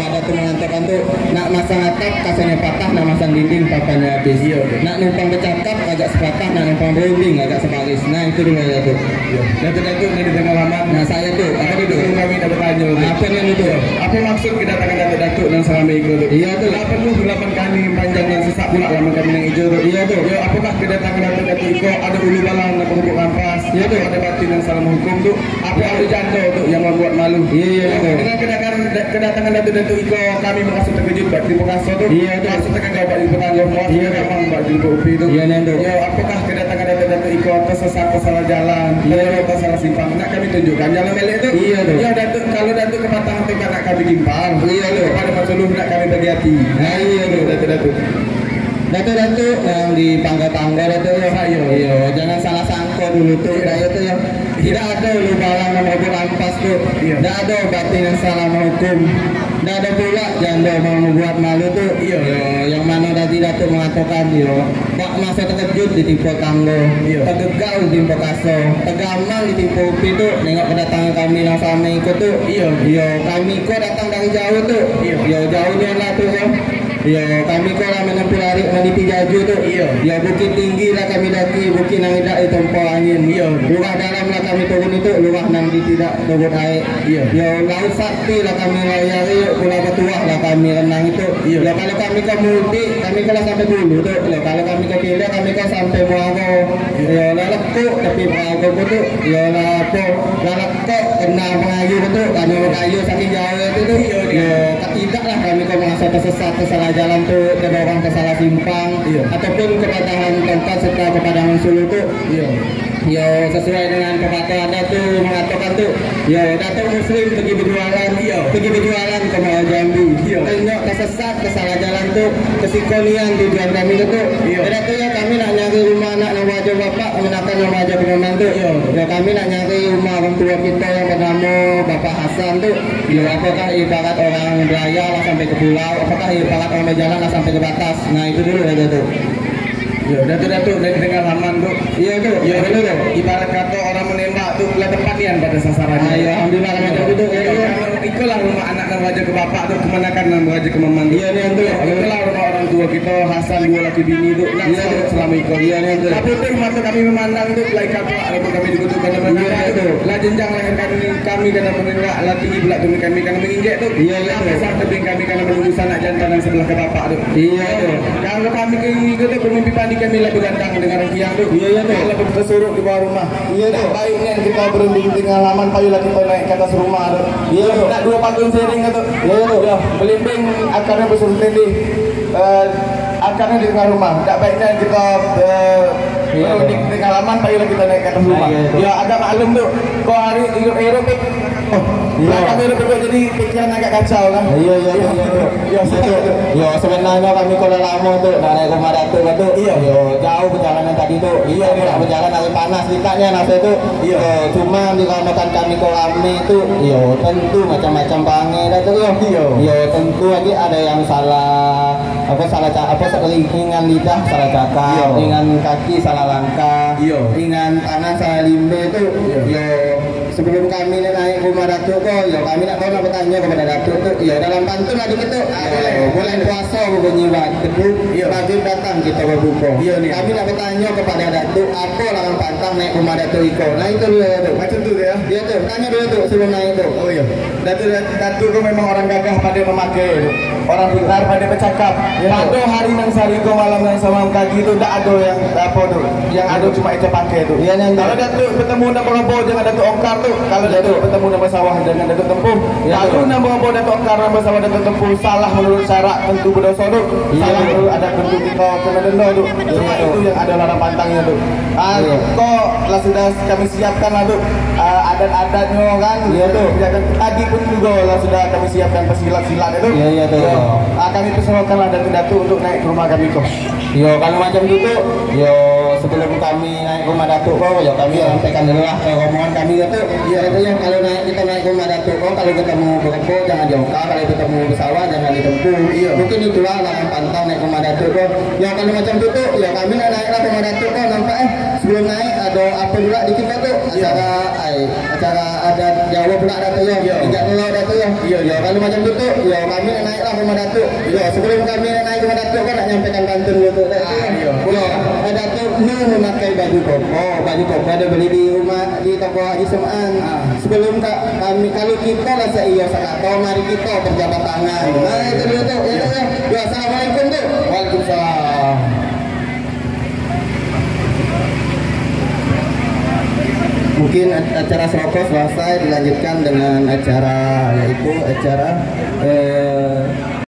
ada tuh mengantarkan tuh nak masang atap kasarnya patah, nak masang dinding papanya habis. Nak numpang bercakap agak sepatah, nak numpang berunding agak sebaris. Nah itu dulu ya tuh. Datuk ini di tengah laman. Nah saya tuh apa itu? Kami dapat tanya. Apa yang itu? Apa maksud kedatangan Datuk dan selama itu? Iya tuh. 88 kali panjang dan sesak pula laman kami yang hijau. Iya tuh. Ya apakah kedatangan Datuk Iko ada ulu balang dan berhubung rampas? Iya tuh. Ada batin dan salam hukum tuh. Apa ada janda tuh yang membuat malu? Iya tuh. Dengan kedatangan Datuk Iko kami merasa terkejut bagi pengaso tuh. Iya tuh. Maksud terkagak bagi petangga muas. Iya memang bagi kopi tuh. Iya tuh. Ya apakah kedatangan Datuk Iko tersesat salah jalan? Iya salah simpang. Nak kami tunjukkan jalan melek itu. Iya tuh. Ya Datuk kalau Datuk kepatahan tempat nak kami timpang. Iya tuh. Kepada Masuluh nak kami bagi hati. Nah iya tuh. Datuk. Datuk yang di tangga-tangga Datuk ya. Iya, jangan salah sangka dulu tuh. Datuk ya. Tidak ada ulu balang yang mau rampas tuh. Tidak ada batin yang salah menghukum. Tidak ada pula janda mau membuat malu tuh. Iya. Yang mana tadi Datuk mengatakan Pak masa terkejut ditipu tangga. Tergegal ditipu kaso. Tergamal ditipu upi tuh. Nengok kedatangan kami yang sama ikut tuh. Iya. Kami kok datang dari jauh tuh. Iya. Jauhnya lah tuh ya. Ya kami kok lah menempuh lari meniti jaju tuh. Ya bukit tinggi lah kami daki, bukit nang tidak ditumpah angin. Lurah dalam lah kami turun itu, lurah nang di tidak turun air. Ya laut sakti lah kami layari, pulau Batuah lah kami renang itu. Ya kalau kami ke Multi, kami kalau sampai dulu tuh. Ya kalau kami ke Kira, kami ke sampai Muago. Ya lekuk tapi Muago tuh. Ya apa? Lekuk kena pengayu tuh, karena kayu saking jauh itu tuh. Ya tidak lah kami ke merasa tersesat kesalahan jalan tuh terdorong ke salah simpang ataupun kepatahan tempat serta kepada Sulu tuh ya sesuai dengan pepatah ada tuh mengatakan tuh ya Datuk Muslim pergi berjualan ke Mawar Jambi tengok kesesat ke salah jalan tuh kesikonian tujuan kami tuh Datuk ya kami nak nyari rumah anak nama wajah bapak menakan nama wajah pengaman tuh ya kami nak nyari rumah orang tua kita yang bernama Bapak Hasan tuh ya apakah ibarat orang beraya lah sampai ke pulau apakah ibarat orang berjalan lah sampai ke batas. Nah itu dulu ya Datuk. Ya Datuk dari tengah laman tuh. Iya tuh. Ya benar tuh. Ibarat kata orang menembak tuh belah tepat nian pada sasarannya. Ya alhamdulillah macam itu. Itulah rumah anak dan wajah ke bapak tuh kemanakan dan wajah ke maman. Iya nih tuh. Itulah rumah orang tua kita Hasan dua laki bini tuh. Iya tuh. Selama ikut. Iya nih tuh. Tapi tuh mata kami memandang tuh belah kata ataupun kami dikutukan dengan itu. Lah jenjang lahir kami karena menengah lah tinggi belah tuh kami karena menginjek tuh. Iya tuh. Saat tebing kami karena menunggu sanak jantan yang sebelah ke bapak tuh. Iya tuh. Kalau kami ke itu tuh bermimpi pandi kami lebih gantang dengan Kiang tuh. Iya tuh. Lebih tersuruh di bawah rumah. Iya tuh. Baiknya kita berunding di tengah halaman payulah kita naik ke atas rumah tuh. Iya tuh. Nak dua pantun sering tuh. Iya tuh. Ya, belimbing akarnya besar tinggi. Akarnya di tengah rumah. Tak baiknya kita berunding di tengah halaman payulah kita naik ke atas rumah. Ya ada maklum tuh. Kau hari hidup aerobik. Kami berdua jadi pikiran agak kacau kan. Iya sebenarnya kami kalau lama tuh naik rumah Datuk tuh jauh perjalanan tadi tuh perjalanan agak panas ditanya nasi itu cuma dikarenakan kami kau rame itu tentu macam-macam pange Datuk tentu lagi ada yang salah ringan lidah salah cakap ringan kaki salah langkah ringan tangan salah limbe itu sebelum kami naik rumah Datuk kok kami nak tahu nak bertanya kepada Datuk tuh dalam pantun adik itu bulan puasa bunyi teduh maghrib datang kita berbuka kami nak bertanya kepada Datuk apa lawan pantang naik rumah Datuk Iko. Nah itu dulu Datuk macam tu ya dia tuh tanya dulu tuh sebelum naik tuh Datuk kau memang orang gagah pada memakai orang pintar pada bercakap pada hari nang sari kau malam nang sama kaki itu tak ada yang apa tuh yang ada cuma itu pakai tuh kalau Datuk bertemu nama Robo dengan Datuk Ongkar tuh kalau Datuk bertemu nama sawah dengan Datuk Tempuh kalau nama Robo Datuk Ongkar nama sawah Datuk Tempuh salah menurut syarat tentu berdosa tuh salah menurut ada tentu kita kena denda tuh cuma itu yang ada larang pantangnya tuh kok lah sudah kami siapkan lah tuh adat-adatnya kan tadi pun juga lah sudah kami siapkan pesilat-silat itu kami persilakan lah Datuk untuk naik ke rumah kami kok kalau macam itu sebelum kami naik rumah datuk kok, ya kami sampaikan dulu lah ke rombongan kami itu. Ya itu yang kalau kita naik rumah datuk kok, kalau ketemu berempu jangan diongkar, kalau ketemu pesawat jangan ditempuh. Iya. Mungkin itulah lahan pantang naik rumah datuk kok. Ya kalau macam itu tuh, ya kami naiklah rumah datuk kok, nampak sebelum naik ada apa pula dikit tuh acara ada Jawa pula datuk ya. Tidak dulu datuk ya. Iya. Kalau macam itu tuh, ya kami naiklah rumah datuk. Ya sebelum kami naik rumah datuk kan nak nyampaikan pantun gitu. Ya. Ada tuh memakai baju koko ada beli di rumah di toko Haji Semaan. Sebelum kami kalau kita lah saya sakato mari kita berjabat tangan. Nah itu dulu tuh. Ya assalamualaikum tuh. Waalaikumsalam. Mungkin acara serokok selesai dilanjutkan dengan acara yaitu acara